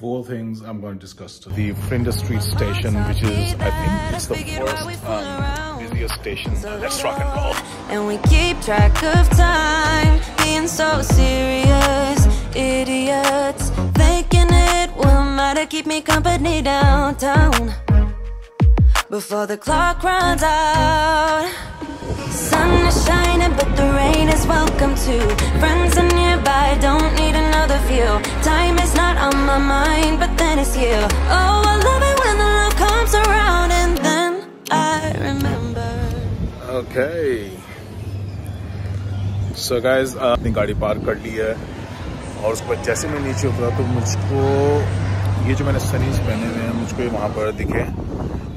Four things I'm going to discuss today. The Flinders Street station, which is, I think, it's the first busiest station. Let's rock and roll. And we keep track of time, being so serious, idiots, thinking it will matter, keep me company downtown, before the clock runs out. Sun is shining, but the rain is welcome too. Friends are nearby, don't need another view. Time is not on my mind, but then it's you. Oh, I love it when the love comes around, and then I remember. Okay. So guys, अपनी गाड़ी park कर ली है और उसके बाद जैसे मैं नीचे उतरा तो मुझको ये जो मैंने सनीज पहने हुए हैं मुझको वहाँ पर दिखे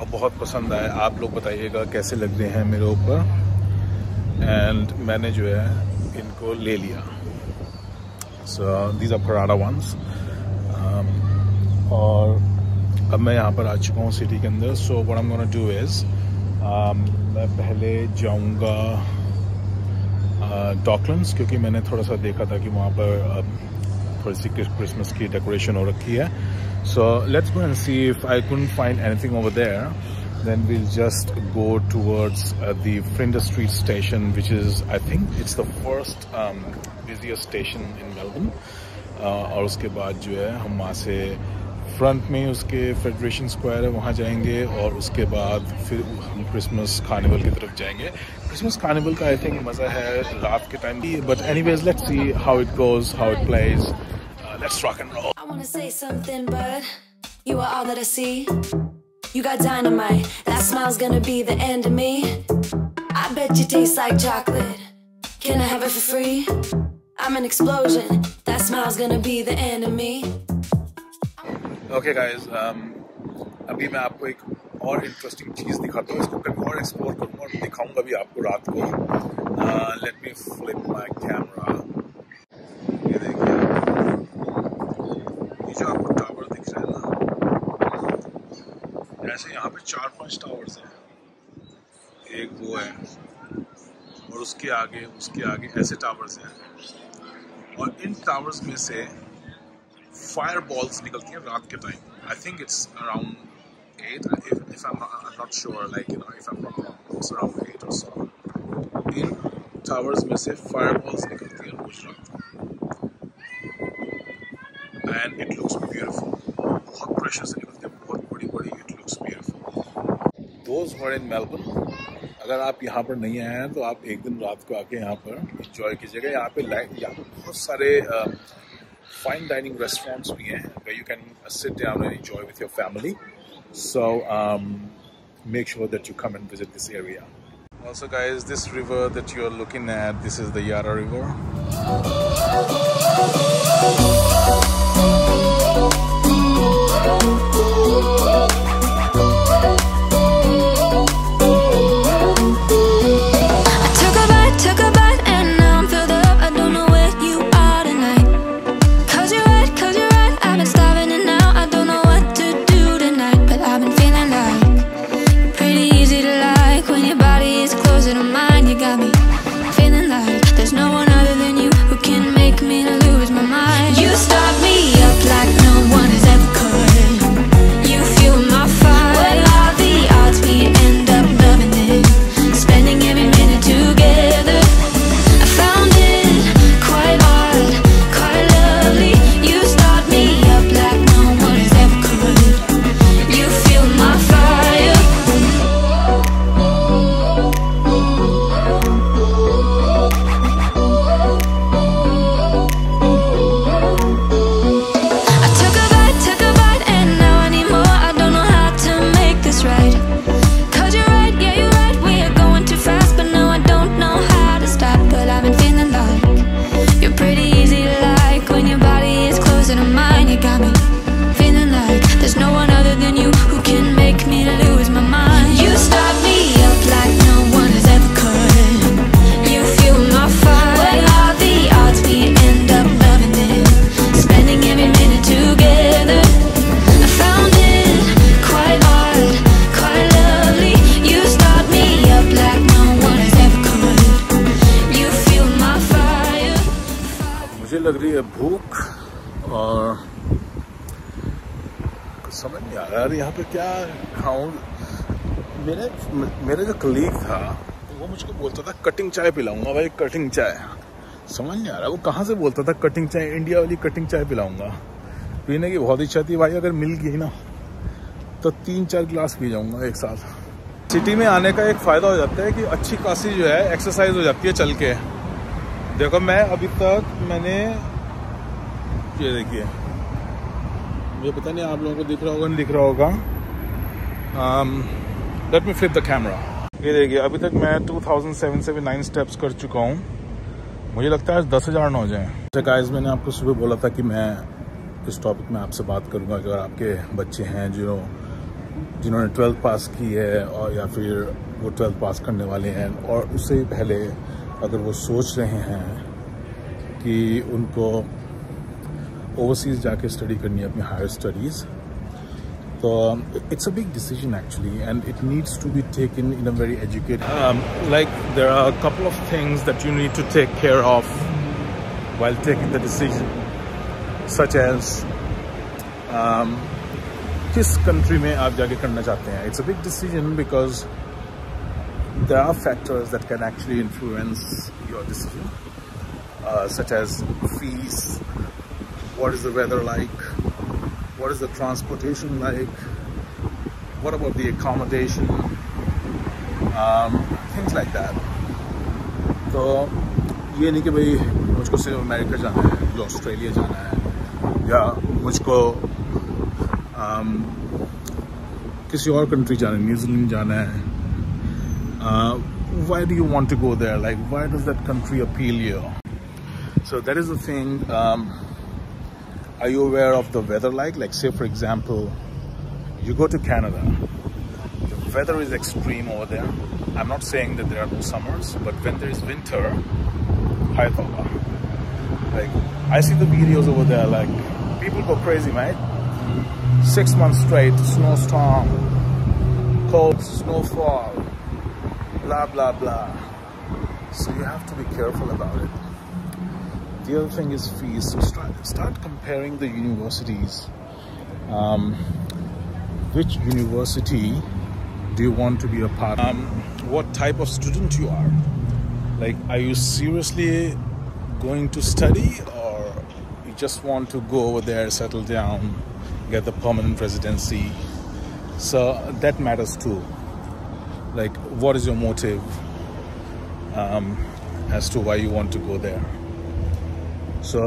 और बहुत पसंद आए। आप लोग बताइएगा कैसे लग रहे हैं मेरे ऊपर। एंड मैंने जो है इनको ले लिया। So these are Prada ones. और अब मैं यहाँ पर आ चुका हूँ सिटी के अंदर। So what I am gonna do is मैं पहले जाऊँगा डॉकलैंड्स, क्योंकि मैंने थोड़ा सा देखा था कि वहाँ पर थोड़ी सी क्रिसमस की डेकोरेशन हो रखी है। So let's go and see if I couldn't find anything over there, then we'll just go towards the Flinders Street station, which is, I think it's the first busiest station in Melbourne. और उसके बाद जो है हम वहाँ से front में उसके फेडरेशन स्क्वायर है वहाँ जाएंगे और उसके बाद फिर हम क्रिसमस कार्निवल की तरफ जाएंगे। क्रिसमस कार्निवल का आई थिंक मज़ा है रात के टाइम भी, but anyways let's see how it goes, how it plays. Let's rock and roll. I wanna say something, but you are all that I see. You got dynamite, that smile's gonna be the end of me. I bet you taste like chocolate. Can I have it for free? I'm an explosion, that smile's gonna be the end of me. Okay guys, अभी मैं आपको एक और interesting चीज़ दिखाता हूँ। इसको कभी और एक्सप्लोर करूँगा और दिखाऊँगा भी आपको रात को। Let me flip my camera. ये देखिए, ये जो आपको टावर दिख रहा है ना, ऐसे यहाँ पे 4-5 टावर्स हैं। एक वो है और उसके आगे ऐसे टावर्स हैं और इन टावर्स में से फायर बॉल्स निकलती हैं रात के time. I think it's around 8 if I'm not sure, like, you know, if I'm not wrong, it's around 8 or so. इन टावर्स में से फायर बॉल्स निकलती हैं रोज रात एंड इट लुक्स ब्यूटीफुल। बहुत प्रेशर से निकलती है, बहुत बड़ी, it looks beautiful. Those who are in Melbourne, अगर आप यहाँ पर नहीं आए हैं तो आप एक दिन रात को आके यहाँ पर इंजॉय कीजिएगा। यहाँ पे बहुत सारे फाइन डाइनिंग रेस्टोरेंट्स भी हैं where you can sit down and enjoy with your family. So make sure that you come and visit this area. Also guys, this river that you are looking at, this is the Yarra River. You समझ नहीं आ रहा यार यहाँ पे क्या खाऊं। मेरे जो कलीग था वो मुझको बोलता था कटिंग चाय पिलाऊंगा भाई, कटिंग चाय। समझ नहीं आ रहा वो कहाँ से बोलता था कटिंग चाय, इंडिया वाली कटिंग चाय पिलाऊंगा। पीने की बहुत इच्छा थी भाई, अगर मिल गई ना तो 3-4 गिलास पी जाऊंगा एक साथ। सिटी में आने का एक फ़ायदा हो जाता है कि अच्छी खासी जो है एक्सरसाइज हो जाती है चल के। देखो मैं अभी तक मैंने ये देखिए, मुझे पता नहीं आप लोगों को दिख रहा होगा नहीं दिख रहा होगा, let me flip the camera. ये देखिए अभी तक मैं 2779 स्टेप्स कर चुका हूँ। मुझे लगता है 10,000 न हो जाए। जैसे गाइस मैंने आपको सुबह बोला था कि मैं इस टॉपिक में आपसे बात करूँगा कि अगर आपके बच्चे हैं जिन्होंने 12th पास की है और या फिर वो 12th पास करने वाले हैं और उससे पहले अगर वो सोच रहे हैं कि उनको ओवरसीज जाके स्टडी करनी है अपनी हायर स्टडीज़, तो it's a big decision actually and it needs to be taken in a very educated like there are a couple of things that you need to take care of while taking the decision, such as किस country में आप जाके करना चाहते हैं. It's a big decision because there are factors that can actually influence your decision, such as fees, what is the weather like, what is the transportation like, what about the accommodation, things like that. तो ये नहीं कि भाई मुझको सिर्फ America जाना है या ऑस्ट्रेलिया जाना है या मुझको किसी और कंट्री जाना है, न्यूजीलैंड जाना है. Why do you want to go there? Like, why does that country appeal you? So that is the thing. Are you aware of the weather like? Like, say for example, you go to Canada. The weather is extreme over there. I'm not saying that there are no summers, but when there is winter, hi Toba. Like, I see the videos over there. Like, people go crazy, mate. 6 months straight, snowstorm, cold, snowfall, blah blah blah. So you have to be careful about it. The other thing is fees. So start comparing the universities. Which university do you want to be a part of? What type of student you are. Like, are you seriously going to study, or you just want to go over there, settle down, get the permanent residency? So that matters too. Like, what is your motive as to why you want to go there? So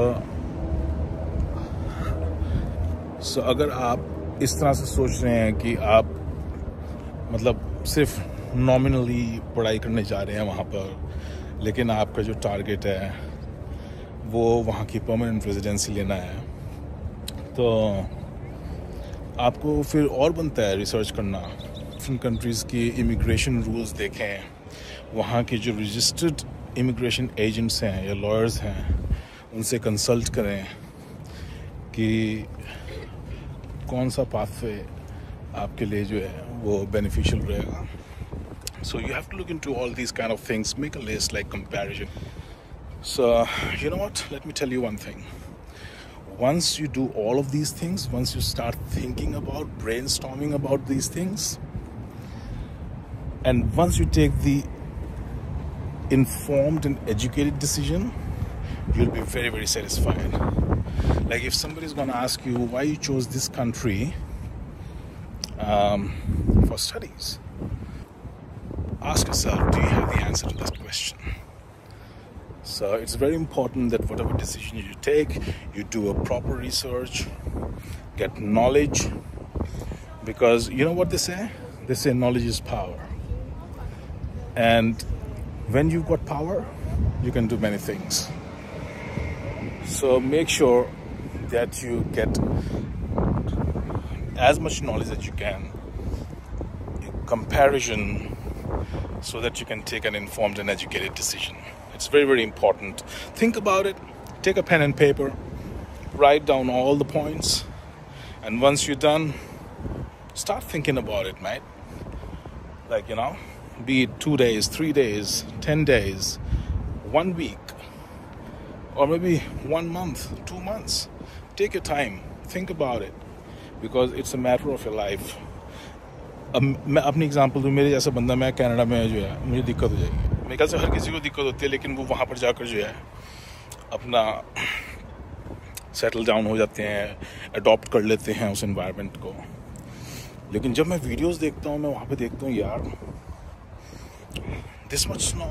अगर आप इस तरह से सोच रहे हैं कि आप मतलब सिर्फ नॉमिनली पढ़ाई करने जा रहे हैं वहाँ पर, लेकिन आपका जो टारगेट है वो वहाँ की परमानेंट रेजिडेंसी लेना है, तो आपको फिर और बनता है रिसर्च करना. डिफरेंट कंट्रीज़ की इमिग्रेशन रूल्स देखें, वहाँ के जो रजिस्टर्ड इमिग्रेशन एजेंट्स हैं या लॉयर्स हैं उनसे कंसल्ट करें कि कौन सा पाथवे आपके लिए जो है वो बेनिफिशियल रहेगा. So you have to look into all these kind of things, make a list, like comparison. So you know what, let me tell you one thing. Once you do all of these things, once you start thinking about, brainstorming about these things, and once you take the informed and educated decision, you'll be very, very satisfied. Like, if somebody's going to ask you why you chose this country for studies, ask yourself, do you have the answer to that question? So it's very important that whatever decision you take, you do a proper research, get knowledge, because you know what they say? They say knowledge is power. And when you've got power, you can do many things. So make sure that you get as much knowledge as you can, in comparison, so that you can take an informed and educated decision. It's very, very important. Think about it, take a pen and paper, write down all the points, and once you're done, start thinking about it, mate. Like, you know, be it 2 days, 3 days, 10 days, 1 week, or maybe 1 month, 2 months. Take your time, think about it, because it's a matter of your life. अब मैं अपनी example दूँ, मेरे जैसा बंदा, मैं Canada में जो है मुझे दिक्कत हो जाएगी. मेरे ख्याल से हर किसी को दिक्कत होती है, लेकिन वो वहाँ पर जाकर जो है अपना सेटल डाउन हो जाते हैं, अडॉप्ट कर लेते हैं उस एनवायरनमेंट को. लेकिन जब मैं वीडियोस देखता हूँ, मैं वहाँ पे देखता हूँ यार, this much snow,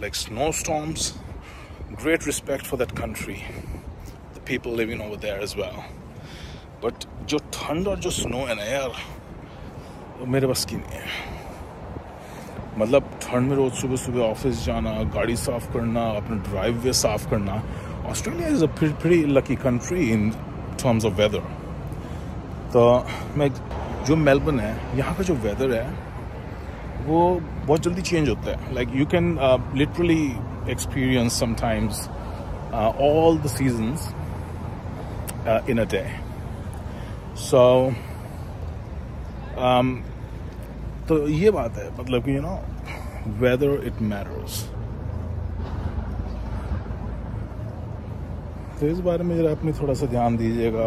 like snow storms. Great respect for that country, the people living over there as well. But जो ठंड और जो स्नो है ना यार, वो मेरे बस की नहीं है. मतलब ठंड में रोज सुबह सुबह ऑफिस जाना, गाड़ी साफ करना, अपना ड्राइव वे साफ करना. Australia is a pretty lucky country in terms of weather. तो मैं जो मेलबर्न है, यहाँ का जो वेदर है वो बहुत जल्दी चेंज होता है. Like you can literally experience sometimes all the seasons in a day. So तो ये बात है, मतलब कि you know weather it matters. तो इस बारे में जरा अपनी थोड़ा सा ध्यान दीजिएगा.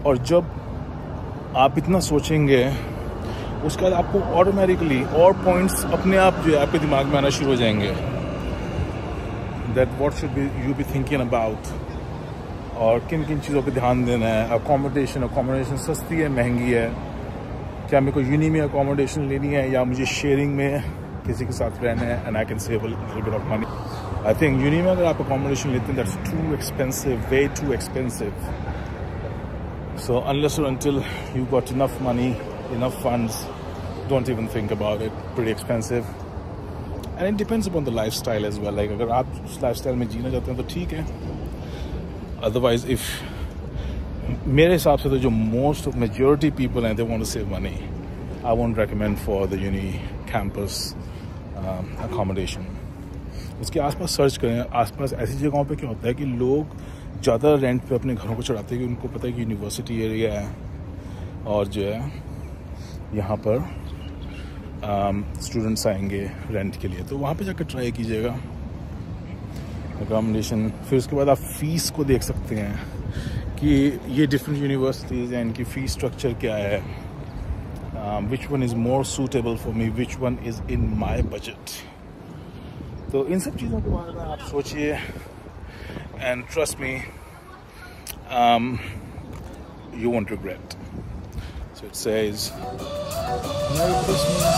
और जब आप इतना सोचेंगे, उसके बाद आपको ऑटोमेटिकली और पॉइंट्स अपने आप जो है आपके दिमाग में आना शुरू हो जाएंगे. That what should be you be thinking about, और किन किन चीज़ों पे ध्यान देना है. अकोमोडेशन सस्ती है, महंगी है, क्या मेरे को यूनी में अकोमोडेशन लेनी है या मुझे शेयरिंग में किसी के साथ रहना है, and I can save a little bit of money. I think uni में अगर आप अकोमोडेशन लेते हैं, that's too expensive, way too expensive. So unless or until you got enough money, enough funds, don't even think about it. Pretty expensive. And it depends upon the lifestyle as well. Like अगर आप उस lifestyle में जीना चाहते हैं तो ठीक है. Otherwise, if मेरे हिसाब से तो जो majority people हैं, they want to save money, I won't recommend for the uni campus accommodation. उसके आसपास सर्च करें. आसपास ऐसी जगहों पे क्या होता है कि लोग ज़्यादा रेंट पे अपने घरों को चढ़ाते हैं, कि उनको पता है कि यूनिवर्सिटी एरिया है और जो है यहाँ पर स्टूडेंट्स आएंगे रेंट के लिए. तो वहाँ पे जाकर ट्राई कीजिएगा अकोमोडेशन. फिर उसके बाद आप फ़ीस को देख सकते हैं कि ये डिफरेंट यूनिवर्सिटीज़ हैं, इनकी फ़ीस स्ट्रक्चर क्या है, which one is more suitable for me, which one is in my budget. तो इन सब चीज़ों के बारे में आप सोचिए. And trust me, you won't regret. So it says, Merry Christmas.